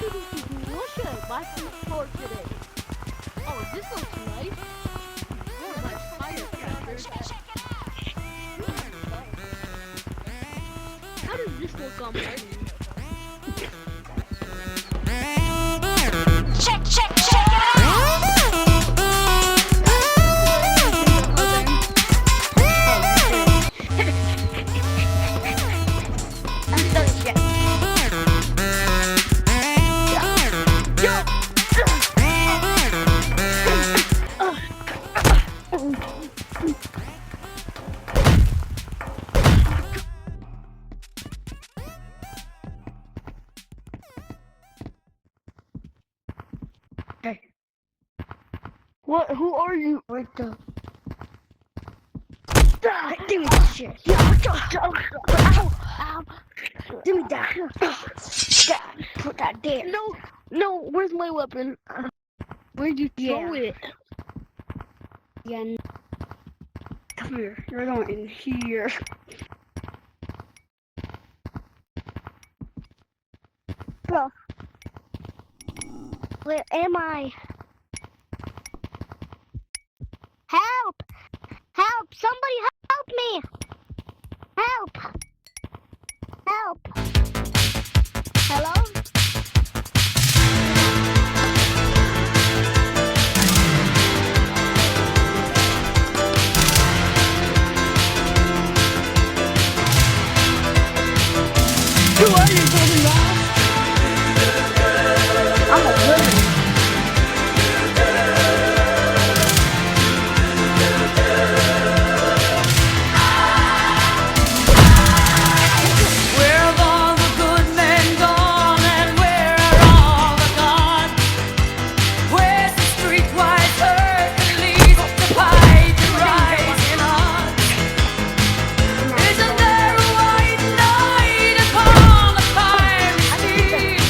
What should I buy from the store today? Oh, this looks nice. One of my firecrackers. How does this look on my Check, check, check it out! I'm so shit. What? Who are you? What the? Give me that shit. Ow, ow. Give me that. Put that there. No, where's my weapon? Where'd you throw it? Again. Come here. You're going in here. Bro. Where am I? Help! Help! Somebody help me! Help! Help! Hello? Who are you, Golden Mouse? I'm a villain. Where have all the good men gone, and where are all the gone? Where's the streetwise Hercules to fight the rising odds? Isn't there a white knight upon a fiery steed?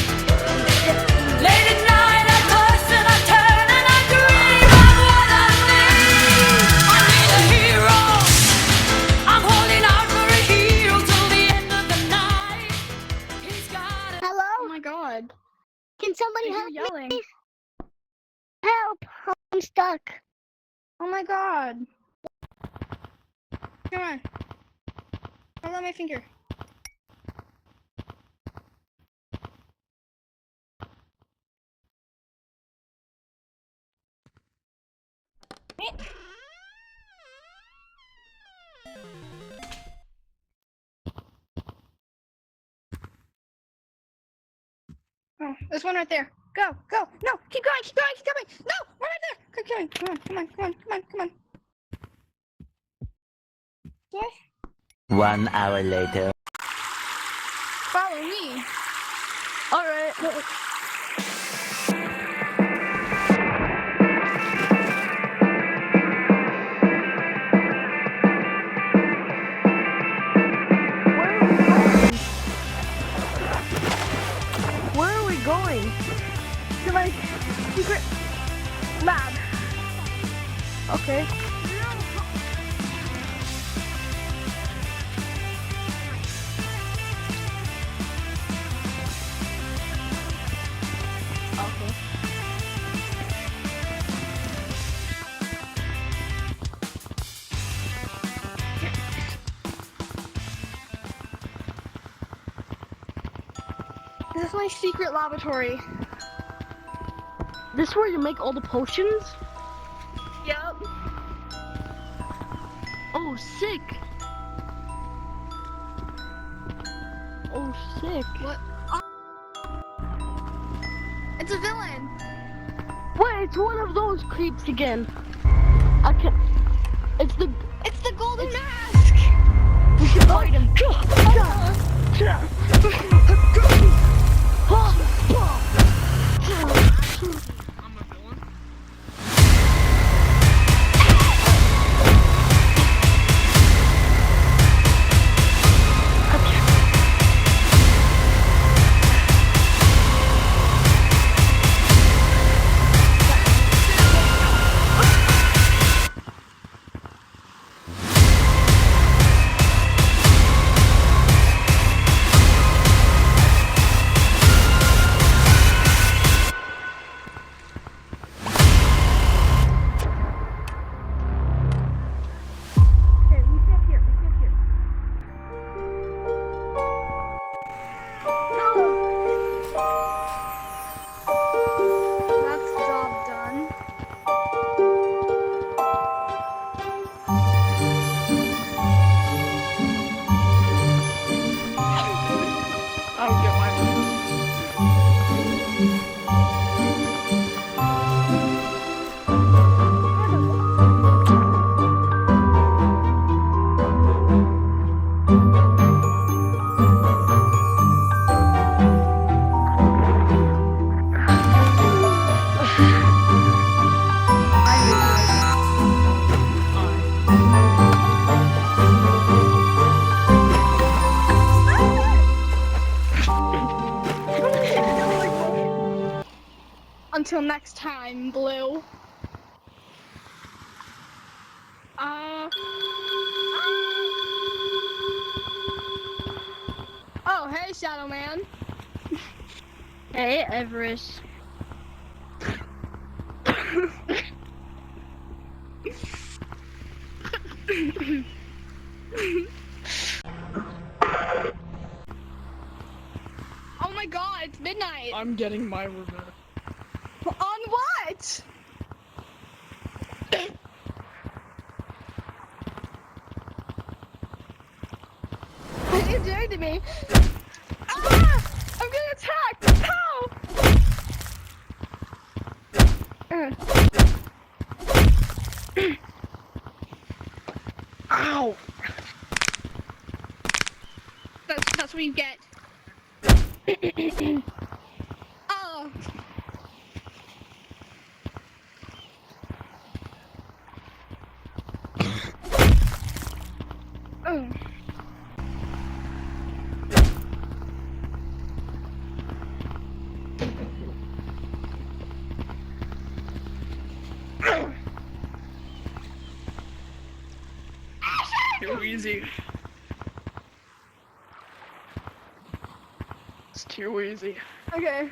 Late at night I toss and I turn and I dream of what I need. I need a hero. I'm holding out for a hero till the end of the night. He's got it. Hello? Oh my god. Can somebody You're help yelling. me? Help! I'm stuck. Oh my god. Come on. Hold on my finger. Oh, there's one right there. Go, go. No, keep going, keep going, keep going. No, one right there. Keep going. Come on, come on, come on, come on, come on. Okay. 1 hour later. Follow me. Alright. Where are we going? To my secret lab. Okay. Okay. This is my secret laboratory. This is where you make all the potions? Yup. Oh, sick. Oh, sick. What? It's a villain. Wait, it's one of those creeps again. I can't. It's the. It's the golden mask. We should fight him. Until next time, Blue. Oh, hey, Shadow Man. Hey, Everest. Oh my god, it's midnight. I'm getting my revenge. On what? What are you doing to me? Ah! I'm getting attacked! How? Ow! That's what you get. Oh. Oh. Too easy. It's too easy. Okay.